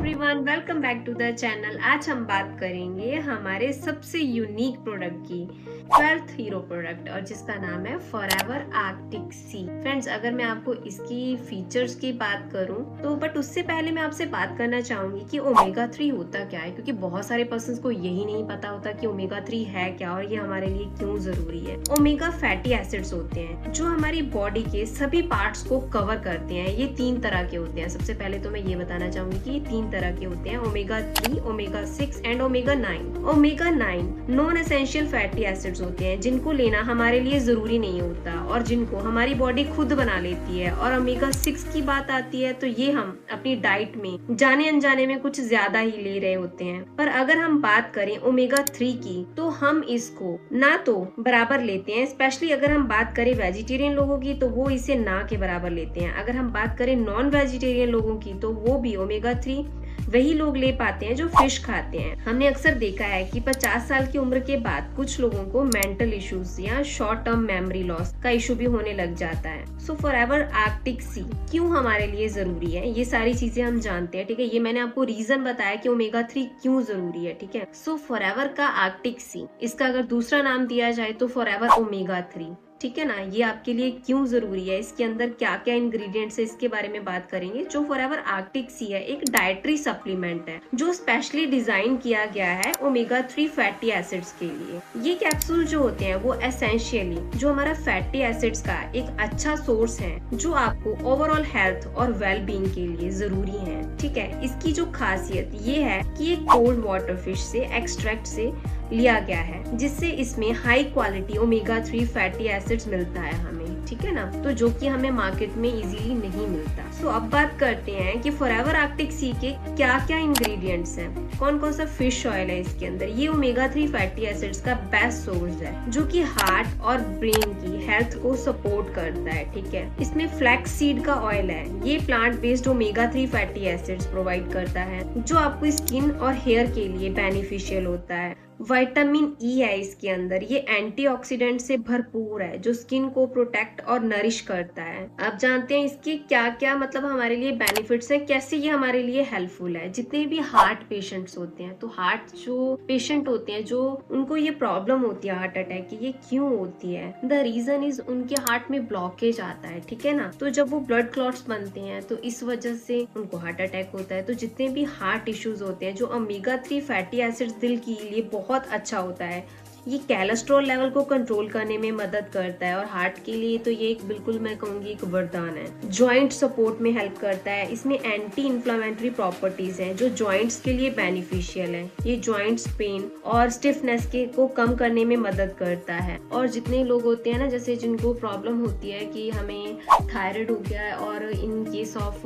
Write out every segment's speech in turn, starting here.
Everyone, welcome back to the channel. आज हम बात करेंगे हमारे सबसे यूनिक प्रोडक्ट की, 12th हीरो प्रोडक्ट, और जिसका नाम है फॉरएवर आर्कटिक सी। फ्रेंड्स, अगर मैं आपको इसकी फीचर्स की बात करूं तो बट उससे पहले मैं आपसे बात करना चाहूंगी कि ओमेगा 3 होता क्या है, क्योंकि बहुत सारे पर्सन को यही नहीं पता होता कि ओमेगा 3 है क्या और ये हमारे लिए क्यों जरूरी है। ओमेगा फैटी एसिड्स होते हैं जो हमारी बॉडी के सभी पार्ट्स को कवर करते हैं। ये 3 तरह के होते हैं। सबसे पहले तो मैं ये बताना चाहूंगी कि ये 3 तरह के होते हैं, omega 3, omega 6 and omega 9। Omega 9 non essential fatty acids होते हैं जिनको लेना हमारे लिए जरूरी नहीं होता और जिनको हमारी बॉडी खुद बना लेती है। और ओमेगा 6 की बात आती है तो ये हम अपनी डाइट में जाने अनजाने में कुछ ज्यादा ही ले रहे होते हैं। पर अगर हम बात करें ओमेगा 3 की तो हम इसको ना तो बराबर लेते हैं, स्पेशली अगर हम बात करें वेजिटेरियन लोगों की तो वो इसे ना के बराबर लेते हैं। अगर हम बात करें नॉन वेजिटेरियन लोगों की तो वो भी ओमेगा 3 वही लोग ले पाते हैं जो फिश खाते हैं। हमने अक्सर देखा है कि 50 साल की उम्र के बाद कुछ लोगों को मेंटल इश्यूज या शॉर्ट टर्म मेमोरी लॉस का इशू भी होने लग जाता है। सो फॉरएवर आर्कटिक सी क्यों हमारे लिए जरूरी है, ये सारी चीजें हम जानते हैं। ठीक है, ये मैंने आपको रीजन बताया कि ओमेगा 3 क्यों जरूरी है। ठीक है, सो फॉरएवर का आर्कटिक सी, इसका अगर दूसरा नाम दिया जाए तो फॉरएवर ओमेगा 3। ठीक है ना, ये आपके लिए क्यों जरूरी है, इसके अंदर क्या क्या इंग्रेडिएंट्स है, इसके बारे में बात करेंगे। जो फॉरएवर आर्कटिक सी है एक डाइटरी सप्लीमेंट है जो स्पेशली डिजाइन किया गया है ओमेगा 3 फैटी एसिड्स के लिए। ये कैप्सूल जो होते हैं वो एसेंशियली जो हमारा फैटी एसिड्स का एक अच्छा सोर्स है जो आपको ओवरऑल हेल्थ और वेल बीइंग के लिए जरूरी है। ठीक है, इसकी जो खासियत ये है कि ये कोल्ड वाटर फिश से एक्सट्रैक्ट से लिया गया है जिससे इसमें high quality omega 3 fatty acids मिलता है हमें। ठीक है ना, तो जो कि हमें मार्केट में इजीली नहीं मिलता। सो अब बात करते हैं कि फॉरएवर आर्कटिक सी के क्या क्या इंग्रेडिएंट्स हैं, कौन कौन सा फिश ऑयल है इसके अंदर। ये ओमेगा 3 फैटी एसिड्स का बेस्ट सोर्स है जो कि हार्ट और ब्रेन की हेल्थ को सपोर्ट करता है। ठीक है, इसमें फ्लैक्स सीड का ऑयल है, ये plant based omega 3 fatty acids provide करता है जो आपको स्किन और हेयर के लिए बेनिफिशियल होता है। विटामिन ई है इसके अंदर, ये एंटीऑक्सीडेंट से भरपूर है जो स्किन को प्रोटेक्ट और नरिश करता है। आप जानते हैं इसके क्या क्या मतलब हमारे लिए बेनिफिट्स हैं, कैसे ये हमारे लिए हेल्पफुल है। जितने भी हार्ट पेशेंट्स होते हैं, तो हार्ट जो पेशेंट होते हैं जो उनको ये प्रॉब्लम होती है हार्ट अटैक की, ये क्यों होती है, द रीजन इज उनके हार्ट में ब्लॉकेज आता है। ठीक है ना, तो जब वो ब्लड क्लॉट्स बनते हैं तो इस वजह से उनको हार्ट अटैक होता है। तो जितने भी हार्ट इश्यूज होते हैं, जो ओमेगा 3 फैटी एसिड्स दिल के लिए बहुत अच्छा होता है। ये कोलेस्ट्रॉल लेवल को कंट्रोल करने में मदद करता है और हार्ट के लिए तो ये एक बिल्कुल मैं कहूंगी एक वरदान है। जॉइंट सपोर्ट में हेल्प करता है, इसमें एंटी इन्फ्लेमेटरी प्रॉपर्टीज हैं जो जॉइंट्स के लिए बेनिफिशियल है। ये जॉइंट्स पेन और स्टिफनेस के को कम करने में मदद करता है। और जितने लोग होते हैं ना, जैसे जिनको प्रॉब्लम होती है कि हमें थायराइड हो गया है और इन केस ऑफ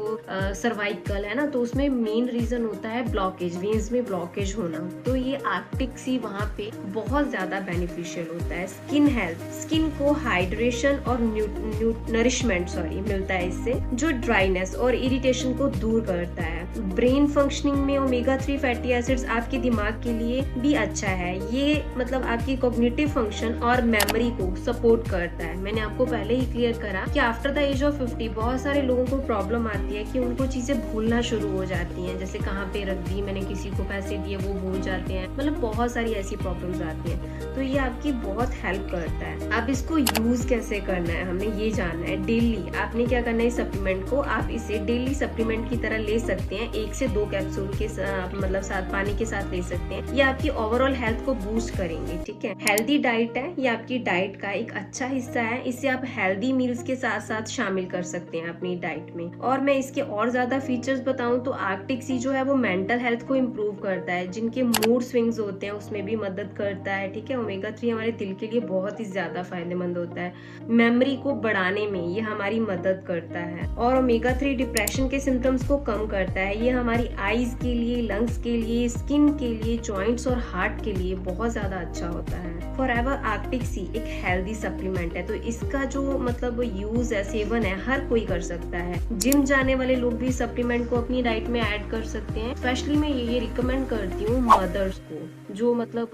सर्वाइकल है ना, तो उसमें मेन रीजन होता है ब्लॉकेज, वेन्स में ब्लॉकेज होना। तो ये आर्कटिक सी वहाँ पे बहुत ज्यादा बेनिफिशियल होता है। स्किन हेल्थ, स्किन को हाइड्रेशन और नरिशमेंट मिलता है इससे, जो ड्राइनेस और इरिटेशन को दूर करता है। ब्रेन फंक्शनिंग में ओमेगा 3 फैटी एसिड्स आपके दिमाग के लिए भी अच्छा है। ये मतलब आपकी कॉग्निटिव फंक्शन और मेमोरी को सपोर्ट करता है। मैंने आपको पहले ही क्लियर करा कि आफ्टर द एज ऑफ 50 बहुत सारे लोगों को प्रॉब्लम आती है कि उनको चीजें भूलना शुरू हो जाती हैं, जैसे कहाँ पे रख दी मैंने, किसी को पैसे दिए वो भूल जाते हैं, मतलब बहुत सारी ऐसी प्रॉब्लम्स आती हैं। तो ये आपकी बहुत हेल्प करता है। अब इसको यूज कैसे करना है हमने ये जानना है। डेली आपने क्या करना है, सप्लीमेंट को आप इसे डेली सप्लीमेंट की तरह ले सकते हैं। 1 से 2 कैप्सूल के मतलब साथ पानी के साथ ले सकते हैं। ये आपकी ओवरऑल हेल्थ को बूस्ट करेंगे। ठीक है, हेल्दी डाइट है, ये आपकी डाइट का एक अच्छा हिस्सा है। इसे आप हेल्दी मील्स के साथ साथ शामिल कर सकते हैं अपनी डाइट में। और मैं इसके और ज्यादा फीचर्स बताऊं तो आर्कटिक सी जो है वो मेंटल हेल्थ को इम्प्रूव करता है, जिनके मूड स्विंग्स होते हैं उसमें भी मदद करता है। ठीक है, ओमेगा 3 हमारे दिल के लिए बहुत ही ज्यादा फायदेमंद होता है। मेमोरी को बढ़ाने में ये हमारी मदद करता है। और ओमेगा 3 डिप्रेशन के सिम्टम्स को कम करता है। ये हमारी आईज के लिए, लंग्स के लिए, स्किन के लिए, जॉइंट्स और हार्ट के लिए बहुत ज्यादा अच्छा होता है। फॉरएवर आर्कटिक सी एक हेल्दी सप्लीमेंट है, तो इसका जो मतलब यूज है, सेवन है, हर कोई कर सकता है। जिम जाने वाले लोग भी सप्लीमेंट को अपनी डाइट में ऐड कर सकते हैं। स्पेशली मैं ये रिकमेंड करती हूँ मदर्स को, जो मतलब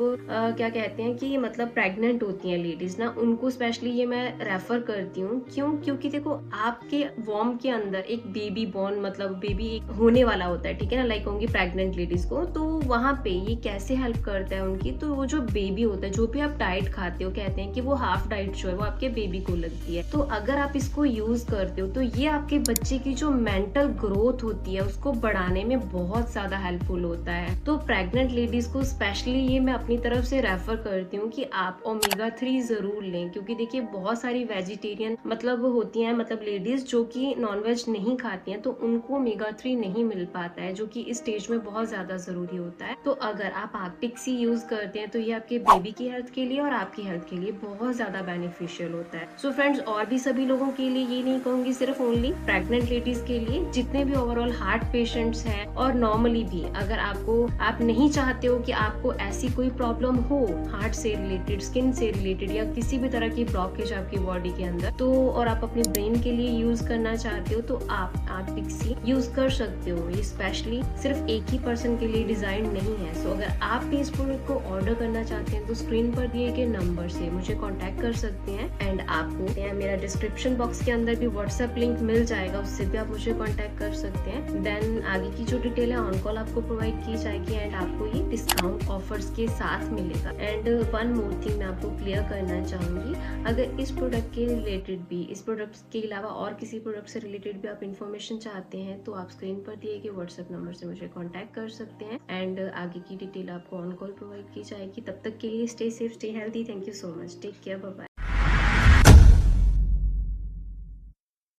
क्या कहते कहते हैं कि मतलब प्रेग्नेंट होती हैं लेडीज ना, उनको स्पेशली ये मैं रेफर करती हूँ। क्यों? क्योंकि देखो आपके वॉर्म के अंदर एक बेबी बॉर्न मतलब बेबी होने वाला होता है, ठीक है ना, लाइक होंगी प्रेग्नेंट लेडीज को, तो वहां पे ये कैसे हेल्प करता है उनकी, तो वो जो बेबी होता है, जो भी आप डाइट खाते हो, कहते हैं कि वो हाफ डाइट जो है वो आपके बेबी को लगती है, तो अगर आप इसको यूज करते हो तो ये आपके बच्चे की जो मेंटल ग्रोथ होती है उसको बढ़ाने में बहुत ज्यादा हेल्पफुल होता है। तो प्रेग्नेंट लेडीज को स्पेशली ये मैं अपनी तरफ से रेफर करती हूँ कि आप ओमेगा 3 जरूर लें, क्योंकि देखिए बहुत सारी वेजिटेरियन मतलब होती हैं, मतलब लेडीज जो कि नॉनवेज नहीं खाती हैं, तो उनको ओमेगा 3 नहीं मिल पाता है, जो कि इस स्टेज में बहुत ज्यादा जरूरी होता है। तो अगर आप आर्कटिक सी यूज करते हैं तो ये आपके बेबी की हेल्थ के लिए और आपकी हेल्थ के लिए बहुत ज्यादा बेनिफिशियल होता है। सो फ्रेंड्स, और भी सभी लोगों के लिए, ये नहीं कहूंगी सिर्फ ओनली प्रेग्नेंट लेडीज के लिए, जितने भी ओवरऑल हार्ट पेशेंट्स हैं और नॉर्मली भी अगर आप नहीं चाहते हो कि आपको ऐसी कोई प्रॉब्लम हो हार्ट से रिलेटेड, स्किन से रिलेटेड या किसी भी तरह की ब्लॉकेज आपकी बॉडी के अंदर, तो और आप अपने ब्रेन के लिए यूज करना चाहते हो तो आप आर्कटिक सी यूज कर सकते हो। ये स्पेशली सिर्फ एक ही पर्सन के लिए डिजाइन नहीं है। सो अगर आप भी इस प्रोडक्ट को ऑर्डर करना चाहते हैं तो स्क्रीन पर दिए गए नंबर से मुझे कांटेक्ट कर सकते हैं, एंड आपको मेरा डिस्क्रिप्शन बॉक्स के अंदर भी व्हाट्सएप लिंक मिल जाएगा, उससे भी आप मुझे कांटेक्ट कर सकते हैं। देन आगे की जो डिटेल है ऑन कॉल आपको प्रोवाइड की जाएगी, एंड आपको ये डिस्काउंट ऑफर्स के साथ मिलेगा। एंड वन मोर थिंग मैं आपको क्लियर करना चाहूंगी, अगर इस प्रोडक्ट के रिलेटेड भी, इस प्रोडक्ट के अलावा और किसी प्रोडक्ट से रिलेटेड भी आप इन्फॉर्मेशन चाहते हैं तो आप स्क्रीन पर दिए गए व्हाट्सएप नंबर से मुझे कांटेक्ट कर सकते हैं, एंड आगे की डिटेल आपको ऑन कॉल प्रोवाइड की जाएगी। तब तक के लिए stay safe, stay healthy. Thank you so much, take care, bye bye.